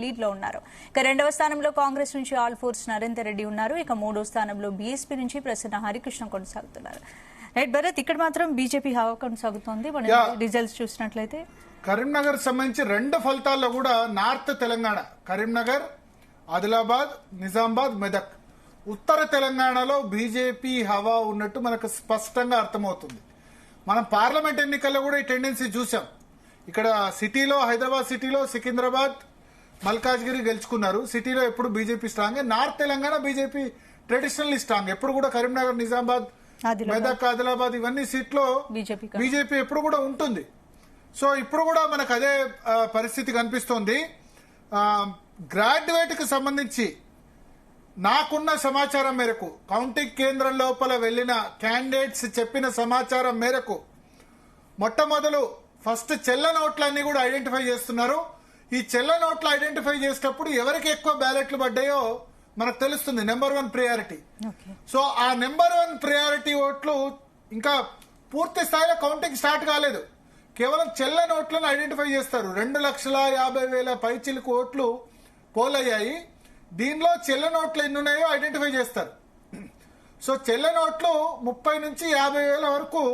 Lead లో ఉన్నారు. ఇక రెండవ స్థానంలో కాంగ్రెస్ నుంచి ఆల్ ఫోర్స్ నరేందర్ రెడ్డి ఉన్నారు. ఇక మూడో స్థానంలో బీఎస్పీ నుంచి ప్రసన్న హరికృష్ణ కొనసాగుతున్నారు. రైట్ భరత్, ఇక్కడ మాత్రం బీజేపీ హవా కొనసాగుతోంది. రిజల్ట్స్ చూసినట్లయితే కరీంనగర్ సంబంధించి రెండు ఫలితాల్లో కూడా నార్త్ తెలంగాణ, కరీంనగర్, ఆదిలాబాద్, నిజామాబాద్, మెదక్, ఉత్తర తెలంగాణలో బీజేపీ హవా ఉన్నట్టు మనకు స్పష్టంగా అర్థమవుతుంది. మనం పార్లమెంట్ ఎన్నికల్లో కూడా ఈ టెండెన్సీ చూసాం. ఇక్కడ సిటీలో, హైదరాబాద్ సిటీలో సికింద్రాబాద్, మల్కాజ్గిరి గెలుచుకున్నారు. సిటీలో ఎప్పుడు BJP strong. North Telangana BJP traditionally strong. ఎప్పుడు కూడా కరీంనగర్, నిజామాబాద్, మెదక్, ఆదిలాబాద్ ఇవన్నీ సీట్లో బీజేపీ ఎప్పుడు కూడా ఉంటుంది. సో ఇప్పుడు కూడా మనకు అదే పరిస్థితి కనిపిస్తోంది. గ్రాడ్యుయేట్ కి సంబంధించి నాకున్న సమాచారం మేరకు, కౌంటింగ్ కేంద్రం లోపల వెళ్లిన క్యాండిడేట్స్ చెప్పిన సమాచారం మేరకు మొట్టమొదలు ఫస్ట్ చెల్ల నోట్లన్నీ కూడా ఐడెంటిఫై చేస్తున్నారు. ఈ చెల్ల నోట్లు ఐడెంటిఫై చేసేటప్పుడు ఎవరికి ఎక్కువ బ్యాలెట్లు పడ్డాయో మనకు తెలుస్తుంది. Number 1 priority. సో ఆ నెంబర్ 1 ప్రియారిటీ ఓట్లు ఇంకా పూర్తి స్థాయిలో కౌంటింగ్ స్టార్ట్ కాలేదు. కేవలం చెల్ల నోట్లను ఐడెంటిఫై చేస్తారు. 2,50,000 పైచిలకు ఓట్లు పోల్ అయ్యాయి. దీనిలో చెల్ల నోట్లు ఎన్ని ఉన్నాయో ఐడెంటిఫై చేస్తారు. సో చెల్ల నోట్లు 30 నుంచి 50,000 వరకు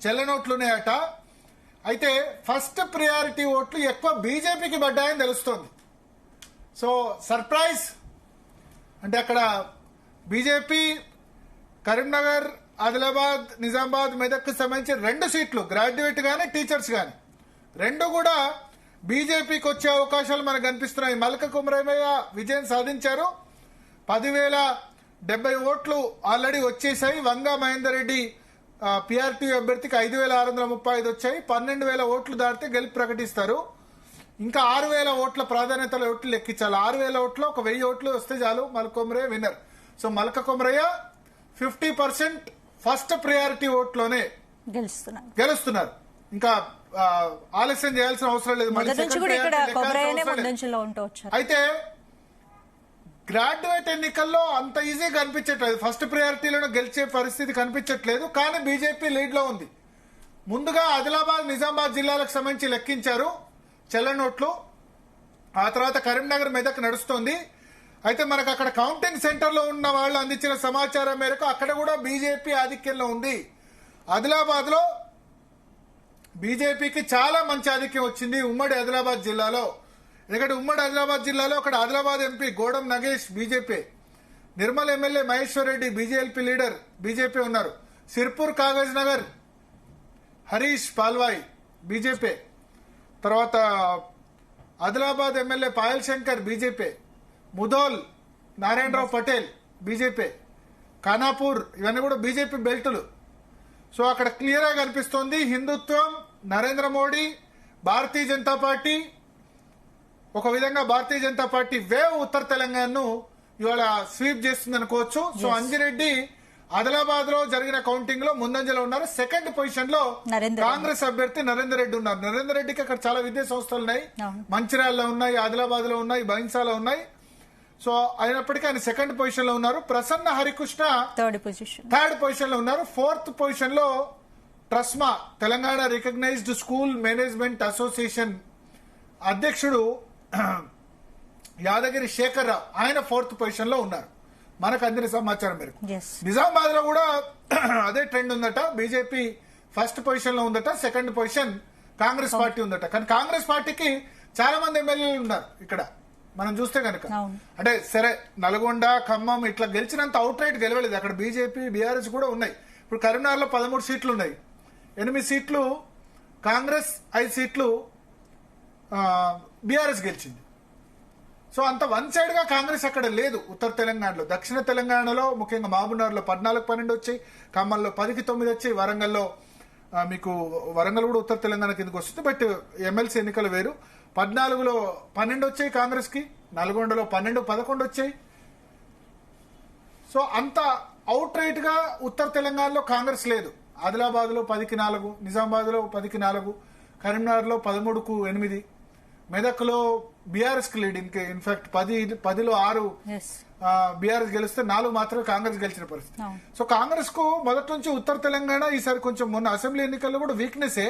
చెల్ల నోట్లు ఉన్నాయట. అయితే ఫస్ట్ ప్రియారిటీ ఓట్లు ఎక్కువ బీజేపీకి పడ్డాయని తెలుస్తోంది. సో సర్ప్రైజ్ అంటే అక్కడ బీజేపీ కరీంనగర్, ఆదిలాబాద్, నిజామాబాద్, మెదక్ సంబంధించి 2 సీట్లు గ్రాడ్యుయేట్ గానీ టీచర్స్ గానీ 2 కూడా బీజేపీకి వచ్చే అవకాశాలు మనకు కనిపిస్తున్నాయి. మల్క కుమరయ్య విజయం సాధించారు. 10,070 ఓట్లు ఆల్రెడీ వచ్చేసాయి. వంగా మహేందర్ రెడ్డి పీఆర్టీ అభ్యర్థికి 5,635 వచ్చాయి. 12,000 ఓట్లు దాటితే గెలుపు ప్రకటిస్తారు. ఇంకా 6,000 ఓట్ల ప్రాధాన్యతల ఓట్లు లెక్కించాలి. 6,000 ఓట్లు, ఒక 1,000 ఓట్లు వస్తే చాలు Malka Kumarayya winner. So Malka Kumarayya 50% first priority ఓట్లోనే గెలుస్తున్నారు. ఇంకా ఆలస్యం చేయాల్సిన అవసరం లేదు. అయితే గ్రాడ్యుయేట్ ఎన్నికల్లో అంత ఈజీగా కనిపించట్లేదు. ఫస్ట్ ప్రయారిటీలో గెలిచే పరిస్థితి కనిపించట్లేదు. కానీ బీజేపీ లీడ్ లో ఉంది. ముందుగా ఆదిలాబాద్, నిజామాబాద్ జిల్లాలకు సంబంధించి లెక్కించారు చెల్ల నోట్లు. ఆ తర్వాత కరీంనగర్, మెదక్ నడుస్తోంది. అయితే మనకు అక్కడ కౌంటింగ్ సెంటర్ లో ఉన్న వాళ్ళు అందించిన సమాచారం మేరకు అక్కడ కూడా బీజేపీ ఆధిక్యంలో ఉంది. ఆదిలాబాద్ లో బీజేపీకి చాలా మంచి ఆధిక్యం వచ్చింది ఉమ్మడి ఆదిలాబాద్ జిల్లాలో. ఎందుకంటే ఉమ్మడి ఆదిలాబాద్ జిల్లాలో అక్కడ Adilabad MP Godam Nagesh BJP, Nirmal MLA Maheshwar Reddy BJP leader BJP ఉన్నారు. సిర్పూర్, కాగజ్ నగర్ హరీష్ పాల్వాయి బీజేపీ, తర్వాత Adilabad MLA Payal Shankar BJP, Mudhol Narayanrao Patel BJP, Khanapur ఇవన్నీ కూడా బీజేపీ బెల్టులు. సో అక్కడ క్లియర్ గా కనిపిస్తోంది హిందుత్వం, నరేంద్ర మోడీ, భారతీయ జనతా పార్టీ. ఒక విధంగా భారతీయ జనతా పార్టీ వేవ్ ఉత్తర తెలంగాణను ఇవాళ స్వీప్ చేస్తుంది అనుకోవచ్చు. సో అంజిరెడ్డి ఆదిలాబాద్ లో జరిగిన కౌంటింగ్ లో ముందంజలో ఉన్నారు. సెకండ్ పొజిషన్ లో కాంగ్రెస్ అభ్యర్థి నరేందర్ రెడ్డి ఉన్నారు. నరేందర్ రెడ్డికి అక్కడ చాలా విద్యా సంస్థలు ఉన్నాయి. మంచిర్యాలలో ఉన్నాయి, ఆదిలాబాద్ లో ఉన్నాయి, బైన్సాలో ఉన్నాయి. సో అయినప్పటికీ ఆయన సెకండ్ పొజిషన్ లో ఉన్నారు. ప్రసన్న హరికృష్ణ థర్డ్ పొజిషన్ లో ఉన్నారు. ఫోర్త్ పొజిషన్ లో TRSMA, Telangana recognised school management association అధ్యక్షుడు యాదగిరి శేఖర్ రావు, ఆయన ఫోర్త్ పొజిషన్ లో ఉన్నారు మనకు అందిన సమాచారం మేరకు. నిజామాబాద్ లో కూడా అదే ట్రెండ్ ఉందట. బీజేపీ ఫస్ట్ పొజిషన్ లో ఉందట, సెకండ్ పొజిషన్ కాంగ్రెస్ పార్టీ ఉందట. కానీ కాంగ్రెస్ పార్టీకి చాలా మంది ఎమ్మెల్యేలు ఉన్నారు ఇక్కడ మనం చూస్తే కనుక. అంటే సరే నల్గొండ, ఖమ్మం ఇట్లా గెలిచినంత అవుట్ రైట్ గెలవలేదు. అక్కడ బీజేపీ, బీఆర్ఎస్ కూడా ఉన్నాయి. ఇప్పుడు కరీంనగర్ లో 13 సీట్లు ఉన్నాయి. 8 సీట్లు కాంగ్రెస్, 5 సీట్లు బీఆర్ఎస్ గెలిచింది. సో అంత వన్ సైడ్ గా కాంగ్రెస్ అక్కడ లేదు ఉత్తర తెలంగాణలో. దక్షిణ తెలంగాణలో ముఖ్యంగా మహబూబ్నగర్ లో 14-12 వచ్చాయి, ఖమ్మంలో 10-9 వచ్చాయి, వరంగల్లో మీకు వరంగల్ కూడా ఉత్తర తెలంగాణ కిందకి వస్తుంది. బట్ ఎమ్మెల్సీ ఎన్నికలు వేరు. 14లో 12 వచ్చాయి కాంగ్రెస్ కి, నల్గొండలో 12-11 వచ్చాయి. సో అంత అవుట్ రైట్ గా ఉత్తర తెలంగాణలో కాంగ్రెస్ లేదు. ఆదిలాబాద్ లో 10-4, నిజామాబాద్ లో 10-4, కరీంనగర్ లో 13-8, మెదక్ లో బీఆర్ఎస్ కి లీడ్. ఇన్ఫాక్ట్ 10లో 6 బీఆర్ఎస్ గెలిస్తే 4 మాత్రమే కాంగ్రెస్ గెలిచిన పరిస్థితి. సో కాంగ్రెస్ కు మొదటి నుంచి ఉత్తర తెలంగాణ ఈసారి కొంచెం మొన్న అసెంబ్లీ ఎన్నికల్లో కూడా వీక్నెస్.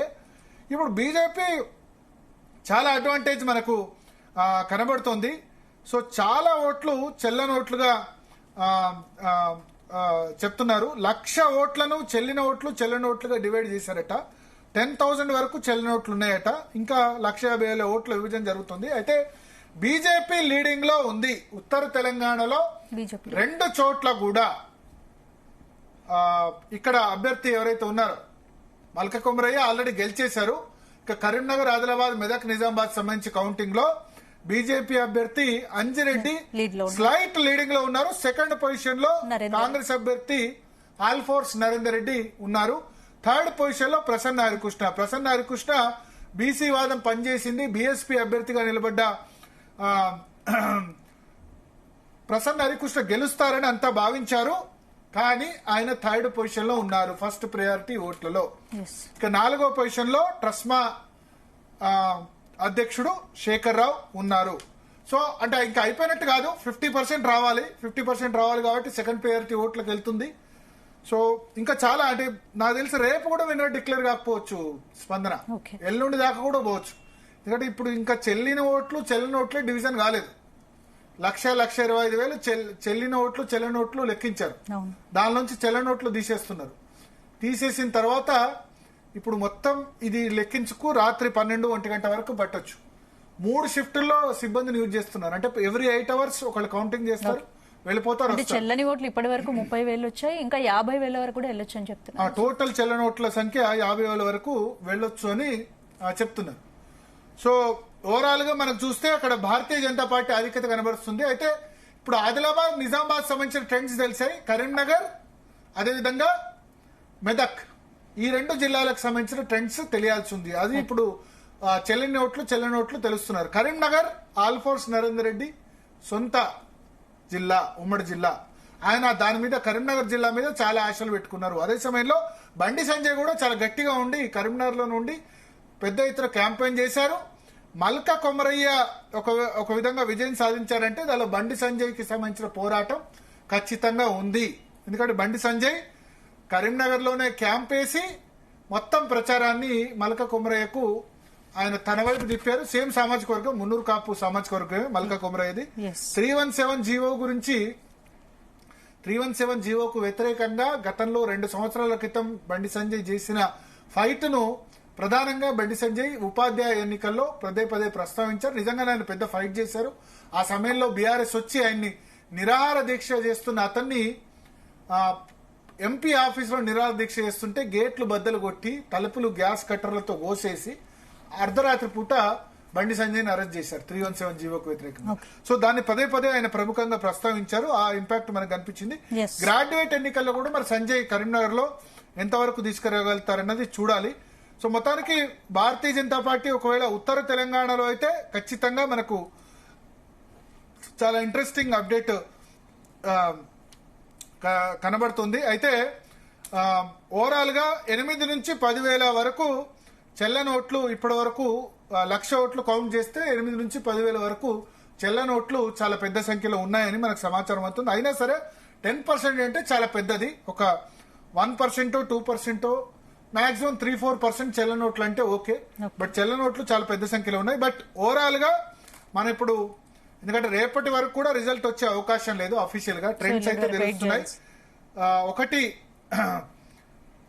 ఇప్పుడు బీజేపీ చాలా అడ్వాంటేజ్ మనకు కనబడుతోంది. సో చాలా ఓట్లు చెల్లని ఓట్లుగా చెప్తున్నారు. 1,00,000 ఓట్లను చెల్లిన ఓట్లు చెల్లని ఓట్లుగా డివైడ్ చేశారట. 10,000 వరకు చెల్లిన ఓట్లు ఉన్నాయట. ఇంకా 1,50,000 ఓట్ల విభజన జరుగుతుంది. అయితే బీజేపీ లీడింగ్ లో ఉంది. ఉత్తర తెలంగాణలో 2 చోట్ల కూడా ఇక్కడ అభ్యర్థి ఎవరైతే ఉన్నారో మల్క కొమరయ్య ఆల్రెడీ గెలిచేశారు. ఇక కరీంనగర్, ఆదిలాబాద్, మెదక్, నిజామాబాద్ సంబంధించి కౌంటింగ్ లో బీజేపీ అభ్యర్థి అంజిరెడ్డి స్లైట్ లీడింగ్ లో ఉన్నారు. సెకండ్ పొజిషన్ లో కాంగ్రెస్ అభ్యర్థి ఆల్ఫోర్స్ నరేందర్ రెడ్డి ఉన్నారు. థర్డ్ పొజిషన్ లో ప్రసన్న హరికృష్ణ బీసీ వాదం పనిచేసింది. బీఎస్పీ అభ్యర్థిగా నిలబడ్డ ప్రసన్న హరికృష్ణ గెలుస్తారని అంతా భావించారు. కానీ ఆయన థర్డ్ పొజిషన్ లో ఉన్నారు ఫస్ట్ ప్రయారిటీ ఓట్లలో. ఇక 4వ పొజిషన్ లో ట్రస్మా అధ్యక్షుడు శేఖర్ రావు ఉన్నారు. సో అంటే ఇంకా అయిపోయినట్టు కాదు, 50% రావాలి. 50% రావాలి కాబట్టి సెకండ్ ప్రయారిటీ ఓట్లకు వెళ్తుంది. సో ఇంకా చాలా అంటే నాకు తెలిసి రేపు కూడా విన్నర్ డిక్లేర్ కాకపోవచ్చు స్పందన, ఎల్లుండి దాకా కూడా పోవచ్చు. ఎందుకంటే ఇప్పుడు ఇంకా చెల్లిన ఓట్లే డివిజన్ కాలేదు. 1,25,000 చెల్లిన ఓట్లు చెల్లని ఓట్లు లెక్కించారు. దాని నుంచి చెల్లని ఓట్లు తీసేస్తున్నారు. తీసేసిన తర్వాత ఇప్పుడు మొత్తం ఇది లెక్కించుకు రాత్రి 12-1 గంట వరకు పట్టొచ్చు. 3 షిఫ్టుల్లో సిబ్బందిని యూజ్ చేస్తున్నారు. అంటే ఎవ్రీ 8 అవర్స్ ఒకళ్ళు కౌంటింగ్ చేస్తారు, వెళ్ళిపోతారు. చెల్లని ఓట్లు ఇప్పటి వరకు 30,000 వచ్చాయి, ఇంకా 50,000 వరకు కూడా వెళ్ళొచ్చు అని చెప్తున్నారు. టోటల్ చెల్లని ఓట్ల సంఖ్య 50,000 వరకు వెళ్ళొచ్చు అని చెప్తున్నారు. సో ఓవరాల్ గా మనకు చూస్తే అక్కడ భారతీయ జనతా పార్టీ ఆధిక్యత కనబరుస్తుంది. అయితే ఇప్పుడు ఆదిలాబాద్, నిజామాబాద్ సంబంధించిన ట్రెండ్స్ తెలిసాయి. కరీంనగర్, అదేవిధంగా మెదక్, ఈ 2 జిల్లాలకు సంబంధించిన ట్రెండ్స్ తెలియాల్సి ఉంది. అది ఇప్పుడు చెల్లని ఓట్లు తెలుస్తున్నారు. కరీంనగర్ ఆల్ఫోర్స్ నరేందర్ రెడ్డి సొంత జిల్లా, ఉమ్మడి జిల్లా. ఆయన దాని మీద కరీంనగర్ జిల్లా మీద చాలా ఆశలు పెట్టుకున్నారు. అదే సమయంలో బండి సంజయ్ కూడా చాలా గట్టిగా ఉండి కరీంనగర్ లో నుండి పెద్ద ఎత్తున క్యాంపెయిన్ చేశారు. మల్క కొమరయ్య ఒక విధంగా విజయం సాధించారంటే దానిలో బండి సంజయ్ కి సంబంధించిన పోరాటం ఖచ్చితంగా ఉంది. ఎందుకంటే బండి సంజయ్ కరీంనగర్ లోనే క్యాంప్ వేసి మొత్తం ప్రచారాన్ని మల్క కొమరయ్యకు ఆయన తన వైపు తిప్పారు. సేమ్ సామాజిక వర్గం, మున్నూరు కాపు సామాజిక వర్గమే మల్క కొమరయ్యది. 317 జీవో గురించి 317 జీవోకు వ్యతిరేకంగా గతంలో 2 సంవత్సరాల క్రితం బండి సంజయ్ చేసిన ఫైట్ ను ప్రధానంగా బండి సంజయ్ ఉపాధ్యాయ ఎన్నికల్లో పదే ప్రస్తావించారు. నిజంగానే ఆయన పెద్ద ఫైట్ చేశారు. ఆ సమయంలో బీఆర్ఎస్ వచ్చి ఆయన్ని నిరాహార దీక్ష చేస్తున్న అతన్ని ఎంపీ ఆఫీస్ లో నిరాహార దీక్ష చేస్తుంటే గేట్లు బద్దలు కొట్టి తలుపులు గ్యాస్ కట్టర్లతో కోసేసి అర్ధరాత్రి పూట బండి సంజయ్ని అరెస్ట్ చేశారు 317 జీవోకు వ్యతిరేకంగా. సో దాన్ని పదే ఆయన ప్రముఖంగా ప్రస్తావించారు. ఆ ఇంపాక్ట్ మనకు కనిపించింది. గ్రాడ్యుయేట్ ఎన్నికల్లో కూడా మరి సంజయ్ కరీంనగర్ లో ఎంతవరకు తీసుకురాగలుగుతారన్నది చూడాలి. సో మొత్తానికి భారతీయ జనతా పార్టీ ఒకవేళ ఉత్తర తెలంగాణలో అయితే ఖచ్చితంగా మనకు చాలా ఇంట్రెస్టింగ్ అప్డేట్ కనబడుతుంది. అయితే ఓవరాల్ గా 8 నుంచి 10,000 వరకు చెల్లని ఓట్లు ఇప్పటి వరకు 1,00,000 ఓట్లు కౌంట్ చేస్తే 8 నుంచి 10,000 వరకు చెల్లని ఓట్లు చాలా పెద్ద సంఖ్యలో ఉన్నాయని మనకు సమాచారం అవుతుంది. అయినా సరే 10% అంటే చాలా పెద్దది. ఒక 1%, 2%, మాక్సిమం 3-4% చెల్లని ఓట్లు అంటే ఓకే. బట్ చెల్లని ఓట్లు చాలా పెద్ద సంఖ్యలో ఉన్నాయి. బట్ ఓవరాల్ గా మనం ఇప్పుడు ఎందుకంటే రేపటి వరకు కూడా రిజల్ట్ వచ్చే అవకాశం లేదు. అఫీషియల్ గా ట్రెండ్స్ అయితే తెలుస్తున్నాయి. ఒకటి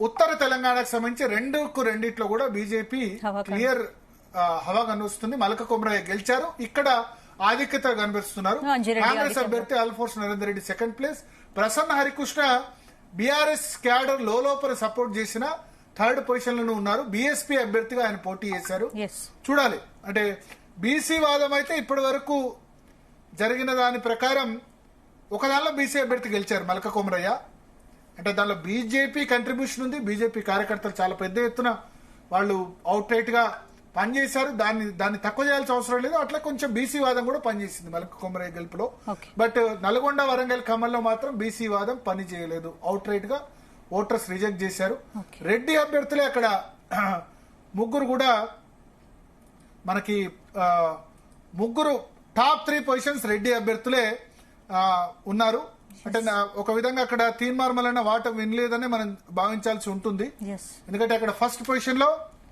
ఉత్తర తెలంగాణకు సంబంధించి 2 కూడా బీజేపీ క్లియర్ హవా కనిపిస్తుంది. మల్క కొమరయ్య గెలిచారు. ఇక్కడ ఆధిక్యత కనిపిస్తున్నారు. కాంగ్రెస్ అభ్యర్థి Alphores Narender Reddy second place. Prasanna Harikrishna BRS cadre లోపల సపోర్ట్ చేసిన థర్డ్ పొజిషన్ లోనే ఉన్నారు. బీఎస్పీ అభ్యర్థిగా ఆయన పోటీ చేశారు. చూడాలి. అంటే బీసీ వాదం అయితే ఇప్పటి వరకు జరిగిన దాని ప్రకారం ఒక దానిలో బీసీ అభ్యర్థి గెలిచారు మల్క కొమరయ్య. అంటే దానిలో బీజేపీ కంట్రిబ్యూషన్ ఉంది. బీజేపీ కార్యకర్తలు చాలా పెద్ద ఎత్తున వాళ్ళు అవుట్ రైట్ గా పనిచేశారు. దాన్ని తక్కువ చేయాల్సిన అవసరం లేదు. అట్లా కొంచెం బీసీ వాదం కూడా పనిచేసింది మల్క కొమరయ్య గెలుపులో. బట్ నల్గొండ, వరంగల్, ఖమ్మంలో మాత్రం బీసీ వాదం పని చేయలేదు. అవుట్ రైట్ గా ఓటర్స్ రిజెక్ట్ చేశారు. రెడ్డి అభ్యర్థులే అక్కడ 3 కూడా మనకి 3 టాప్ 3 పొజిషన్స్ రెడ్డి అభ్యర్థులే ఉన్నారు. అంటే ఒక విధంగా అక్కడ తీన్మార్మలైన వాట వినలేదని మనం భావించాల్సి ఉంటుంది. ఎందుకంటే అక్కడ ఫస్ట్ పొజిషన్ లో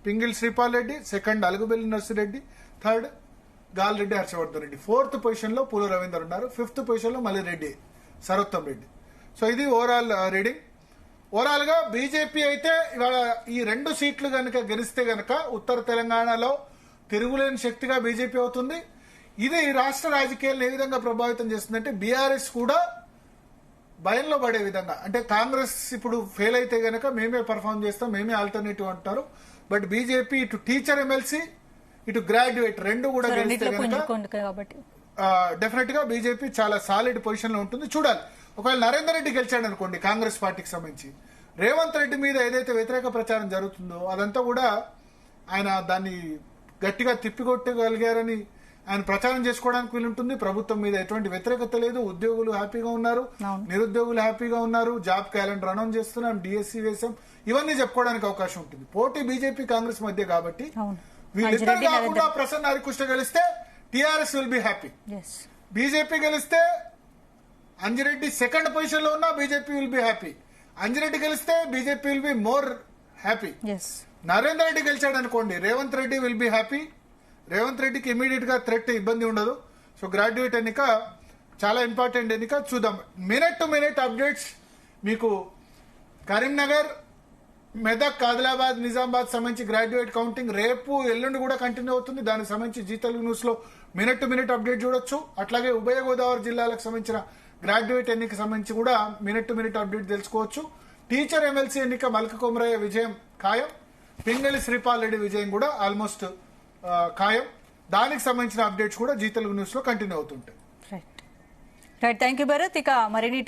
Pingil Sripal Reddy, second Alugubelli Narsireddy, third Galireddy Harshavardhan Reddy. 4th position లో పూల రవీందర్ ఉన్నారు. 5th పొజిషన్ లో మళ్ళీ రెడ్డి సరోత్తం రెడ్డి. సో ఇది ఓవరాల్ రీడింగ్. ఓవరాల్ గా బీజేపీ అయితే ఇవాళ ఈ 2 సీట్లు కనుక గెలిస్తే గనక ఉత్తర తెలంగాణలో తిరుగులేని శక్తిగా బీజేపీ అవుతుంది. ఇది రాష్ట్ర రాజకీయాలను ఏ విధంగా ప్రభావితం చేస్తుందంటే బీఆర్ఎస్ కూడా భయంలో పడే విధంగా, అంటే కాంగ్రెస్ ఇప్పుడు ఫెయిల్ అయితే గనక మేమే పర్ఫామ్ చేస్తాం, మేమే ఆల్టర్నేటివ్ అంటారు. బట్ బీజేపీ ఇటు టీచర్ ఎమ్మెల్సీ ఇటు గ్రాడ్యుయేట్ 2 కూడా గెలిస్తే గనక డెఫినెట్ గా బీజేపీ చాలా సాలిడ్ పొజిషన్ లో ఉంటుంది. చూడాలి, ఒకవేళ నరేందర్ రెడ్డి గెలిచాడు అనుకోండి కాంగ్రెస్ పార్టీకి సంబంధించి, రేవంత్ రెడ్డి మీద ఏదైతే వ్యతిరేక ప్రచారం జరుగుతుందో అదంతా కూడా ఆయన దాన్ని గట్టిగా తిప్పికొట్టగలిగారని ఆయన ప్రచారం చేసుకోవడానికి వీలుంటుంది. ప్రభుత్వం మీద ఎటువంటి వ్యతిరేకత లేదు, ఉద్యోగులు హ్యాపీగా ఉన్నారు, నిరుద్యోగులు హ్యాపీగా ఉన్నారు, జాబ్ క్యాలెండర్ అనౌన్స్ చేస్తున్నాం, డిఎస్సీ వేసాం, ఇవన్నీ చెప్పుకోవడానికి అవకాశం ఉంటుంది. పోటీ బీజేపీ కాంగ్రెస్ మధ్య కాబట్టి వీళ్ళిద్దరు కాకుండా ప్రసన్న హరికృష్ణ గెలిస్తే TRS will be happy. BJP గెలిస్తే అంజిరెడ్డి 2nd పొజిషన్ లో ఉన్నా BJP will be happy. Anji Reddy గెలిస్తే BJP will be more happy. Narender Reddy గెలిచాడు అనుకోండి Revanth Reddy will be happy. Revanth రెడ్డికి ఇమీడియట్ గా థ్రెట్ ఇబ్బంది ఉండదు. సో గ్రాడ్యుయేట్ ఎన్నిక చాలా ఇంపార్టెంట్ ఎన్నిక. చూద్దాం మినిట్ టు మినిట్ అప్డేట్స్ మీకు. కరీంనగర్, మెదక్, ఆదిలాబాద్, నిజామాబాద్ సంబంధించి గ్రాడ్యుయేట్ కౌంటింగ్ రేపు ఎల్లుండి కూడా కంటిన్యూ అవుతుంది. దానికి సంబంధించి జీ తెలుగు న్యూస్ లో మినిట్ టు మినిట్ అప్డేట్ చూడొచ్చు. అట్లాగే ఉభయ గోదావరి జిల్లాలకు సంబంధించిన గ్రాడ్యుయేట్ ఎన్నిక సంబంధించి కూడా మినిట్ టు మినిట్ అప్డేట్ తెలుసుకోవచ్చు. టీచర్ ఎమ్మెల్సీ ఎన్నిక మల్క కొమరయ్య విజయం ఖాయం, పింగళి శ్రీపాల్ రెడ్డి విజయం కూడా ఆల్మోస్ట్ ఖాయం. దానికి సంబంధించిన అప్డేట్స్ కూడా జీ తెలుగు న్యూస్ లో కంటిన్యూ అవుతుంటాయి. Right, thank you Bharat. ఇక మరిన్ని